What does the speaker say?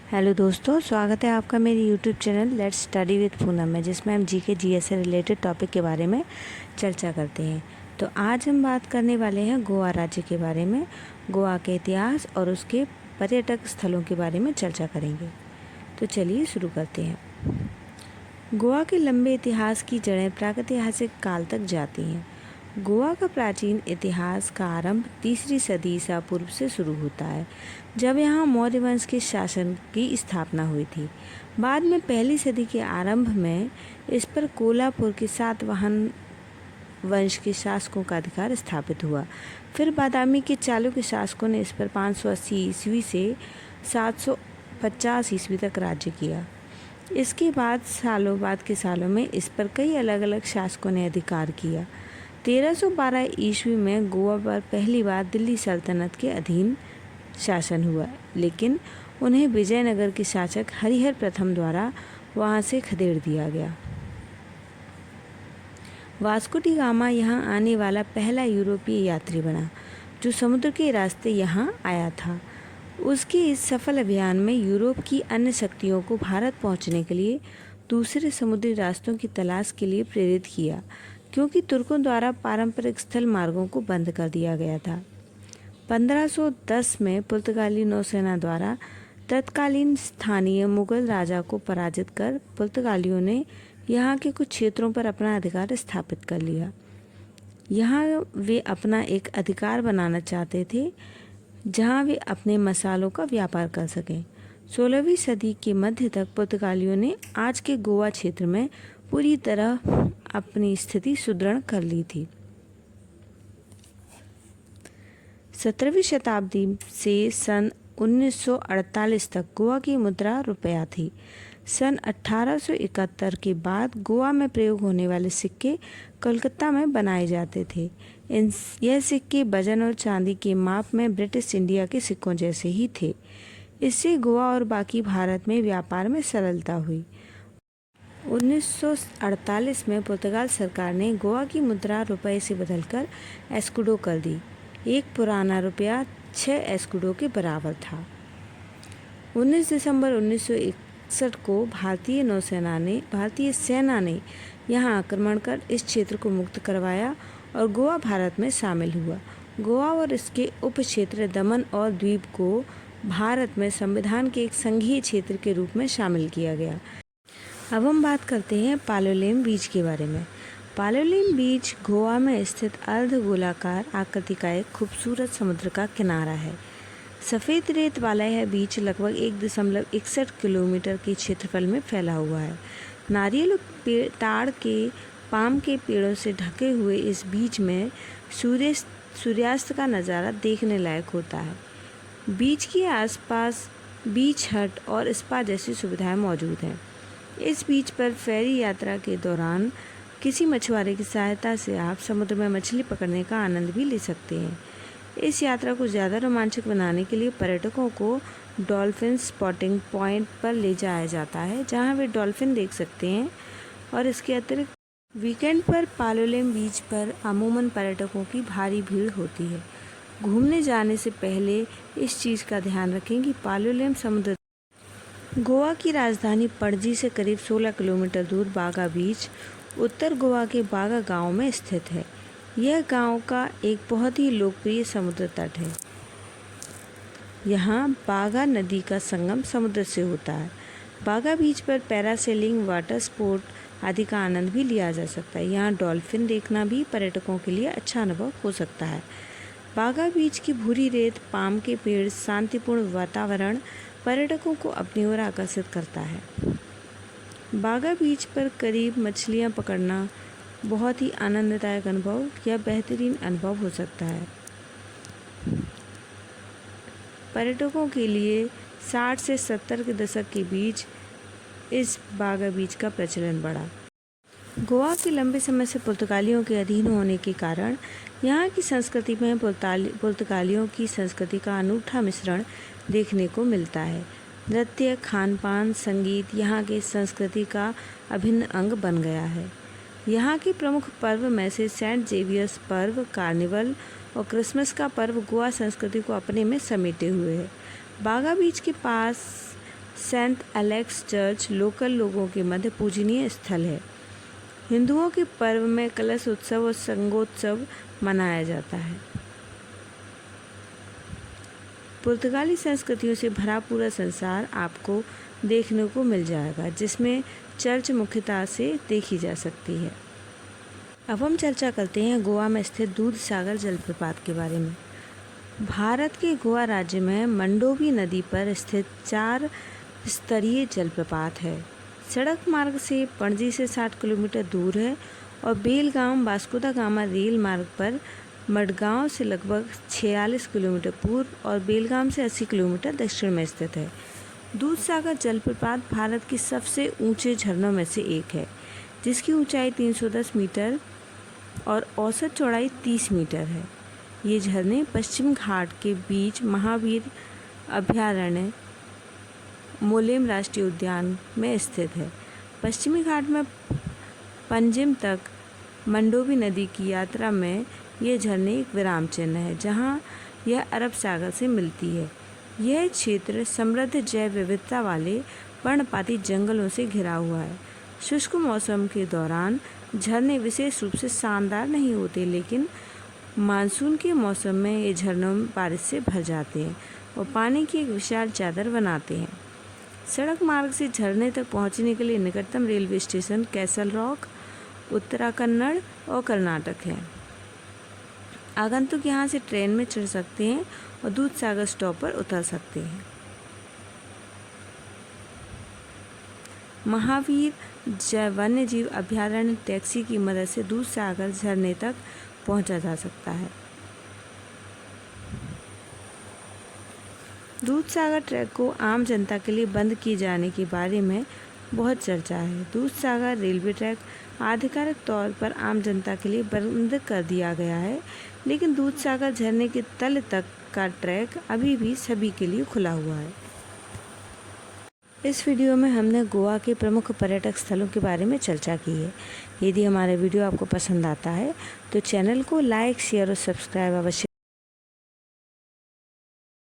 Hello दोस्तों, स्वागत है आपका मेरे YouTube channel let's study with Poonam में, जिसमें हम जीके जीएस से रिलेटेड टॉपिक के बारे में चर्चा करते हैं। तो आज हम बात करने वाले हैं गोवा राज्य के बारे में। गोवा के इतिहास और उसके पर्यटक स्थलों के बारे में चर्चा करेंगे। तो चलिए शुरू करते हैं। गोवा के लंबे इतिहास की जड़ें प्रागैतिहासिक काल तक जाती हैं। गोवा का प्राचीन इतिहास का आरंभ 3री सदी ईसा पूर्व से शुरू होता है, जब यहाँ मौर्य वंश के शासन की स्थापना हुई थी। बाद में 1ली सदी के आरंभ में इस पर कोल्हापुर के सातवाहन वंश के शासकों का अधिकार स्थापित हुआ। फिर बादामी के चालुक्य शासकों ने इस पर 580 ईस्वी से 750 ईस्वी तक राज्य किया। इसके बाद के सालों में इस पर कई अलग अलग शासकों ने अधिकार किया। 1312 ईस्वी में गोवा पर पहली बार दिल्ली सल्तनत के अधीन शासन हुआ, लेकिन उन्हें विजयनगर के शासक हरिहर प्रथम द्वारा वहां से खदेड़ दिया गया। वास्को डी गामा यहाँ आने वाला पहला यूरोपीय यात्री बना, जो समुद्र के रास्ते यहाँ आया था। उसके इस सफल अभियान में यूरोप की अन्य शक्तियों को भारत पहुँचने के लिए दूसरे समुद्री रास्तों की तलाश के लिए प्रेरित किया, क्योंकि तुर्कों द्वारा पारंपरिक स्थल मार्गों को बंद कर दिया गया था। 1510 में पुर्तगाली नौसेना द्वारा तत्कालीन स्थानीय मुगल राजा को पराजित कर पुर्तगालियों ने यहाँ के कुछ क्षेत्रों पर अपना अधिकार स्थापित कर लिया। यहाँ वे अपना एक अधिकार बनाना चाहते थे, जहाँ वे अपने मसालों का व्यापार कर सकें। 16वीं सदी के मध्य तक पुर्तगालियों ने आज के गोवा क्षेत्र में पूरी तरह अपनी स्थिति सुदृढ़ कर ली थी। 17वीं शताब्दी से सन 1948 तक गोवा की मुद्रा रुपया थी। सन 1871 के बाद गोवा में प्रयोग होने वाले सिक्के कोलकाता में बनाए जाते थे। यह सिक्के वजन और चांदी के माप में ब्रिटिश इंडिया के सिक्कों जैसे ही थे। इससे गोवा और बाकी भारत में व्यापार में सरलता हुई। 1948 में पुर्तगाल सरकार ने गोवा की मुद्रा रुपये से बदलकर एस्कुडो कर दी। एक पुराना रुपया 6 एस्कुडो के बराबर था। 19 दिसंबर 1961 को भारतीय सेना ने यहाँ आक्रमण कर इस क्षेत्र को मुक्त करवाया और गोवा भारत में शामिल हुआ। गोवा और इसके उप क्षेत्र दमन और द्वीप को भारत में संविधान के एक संघीय क्षेत्र के रूप में शामिल किया गया। अब हम बात करते हैं पालोलेम बीच के बारे में। पालोलेम बीच गोवा में स्थित अर्ध गोलाकार आकृति का एक खूबसूरत समुद्र का किनारा है। सफ़ेद रेत वाला यह बीच लगभग 1.61 किलोमीटर के क्षेत्रफल में फैला हुआ है। नारियल ताड़ के पाम के पेड़ों से ढके हुए इस बीच में सूर्यास्त का नज़ारा देखने लायक होता है। बीच के आसपास बीच हट और स्पा जैसी सुविधाएं मौजूद हैं। इस बीच पर फेरी यात्रा के दौरान किसी मछुआरे की सहायता से आप समुद्र में मछली पकड़ने का आनंद भी ले सकते हैं। इस यात्रा को ज़्यादा रोमांचक बनाने के लिए पर्यटकों को डॉल्फिन स्पॉटिंग पॉइंट पर ले जाया जाता है, जहां वे डॉल्फिन देख सकते हैं। और इसके अतिरिक्त वीकेंड पर पालोलेम बीच पर अमूमन पर्यटकों की भारी भीड़ होती है। घूमने जाने से पहले इस चीज़ का ध्यान रखें कि पालोलेम समुद्र गोवा की राजधानी पणजी से करीब 16 किलोमीटर दूर बागा बीच उत्तर गोवा के बागा गांव में स्थित है। यह गांव का एक बहुत ही लोकप्रिय समुद्र तट है। यहाँ बागा नदी का संगम समुद्र से होता है। बागा बीच पर पैरासेलिंग, वाटर स्पोर्ट आदि का आनंद भी लिया जा सकता है। यहाँ डॉल्फिन देखना भी पर्यटकों के लिए अच्छा अनुभव हो सकता है। बागा बीच की भूरी रेत, पाम के पेड़, शांतिपूर्ण वातावरण पर्यटकों को अपनी ओर आकर्षित करता है। बागा बीच पर करीब मछलियाँ पकड़ना बहुत ही आनंददायक अनुभव या बेहतरीन अनुभव हो सकता है। पर्यटकों के लिए 60 से 70 के दशक के बीच इस बागा बीच का प्रचलन बढ़ा। गोवा के लंबे समय से पुर्तगालियों के अधीन होने के कारण यहाँ की संस्कृति में पुर्तगालियों की संस्कृति का अनूठा मिश्रण देखने को मिलता है। नृत्य, खान पान, संगीत यहाँ की संस्कृति का अभिन्न अंग बन गया है। यहाँ के प्रमुख पर्व में से सेंट जेवियर्स पर्व, कार्निवल और क्रिसमस का पर्व गोवा संस्कृति को अपने में समेटे हुए है। बागा बीच के पास सेंट एलेक्स चर्च लोकल लोगों के मध्य पूजनीय स्थल है। हिंदुओं के पर्व में कलश उत्सव और संगोत्सव मनाया जाता है। पुर्तगाली संस्कृतियों से भरा पूरा संसार आपको देखने को मिल जाएगा, जिसमें चर्च मुख्यतः से देखी जा सकती है। अब हम चर्चा करते हैं गोवा में स्थित दूधसागर जलप्रपात के बारे में। भारत के गोवा राज्य में मंडोवी नदी पर स्थित 4 स्तरीय जलप्रपात है। सड़क मार्ग से पणजी से 60 किलोमीटर दूर है और बेलगाम वास्को दा गामा रेल मार्ग पर मडगांव से लगभग 46 किलोमीटर पूर्व और बेलगाम से 80 किलोमीटर दक्षिण में स्थित है। दूधसागर जलप्रपात भारत के सबसे ऊंचे झरनों में से एक है, जिसकी ऊंचाई 310 मीटर और औसत चौड़ाई 30 मीटर है। ये झरने पश्चिम घाट के बीच महावीर अभयारण्य मोलेम राष्ट्रीय उद्यान में स्थित है। पश्चिमी घाट में पंजिम तक मंडोवी नदी की यात्रा में ये झरने एक विराम चिन्ह है, जहाँ यह अरब सागर से मिलती है। यह क्षेत्र समृद्ध जैव विविधता वाले पर्णपाती जंगलों से घिरा हुआ है। शुष्क मौसम के दौरान झरने विशेष रूप से शानदार नहीं होते, लेकिन मानसून के मौसम में ये झरनों में बारिश से भर जाते हैं और पानी की एक विशाल चादर बनाते हैं। सड़क मार्ग से झरने तक पहुंचने के लिए निकटतम railway station castle rock, Uttara Kannada और कर्नाटक है। आगंतुक यहाँ से ट्रेन में चढ़ सकते हैं और दूधसागर स्टॉप पर उतर सकते हैं। महावीर वन्यजीव अभयारण्य टैक्सी की मदद से दूधसागर झरने तक पहुंचा जा सकता है। दूधसागर ट्रैक को आम जनता के लिए बंद किए जाने के बारे में बहुत चर्चा है। दूधसागर रेलवे ट्रैक आधिकारिक तौर पर आम जनता के लिए बंद कर दिया गया है, लेकिन दूधसागर झरने के तल तक का ट्रैक अभी भी सभी के लिए खुला हुआ है। इस वीडियो में हमने गोवा के प्रमुख पर्यटक स्थलों के बारे में चर्चा की है। यदि हमारा वीडियो आपको पसंद आता है तो चैनल को लाइक, शेयर और सब्सक्राइब अवश्य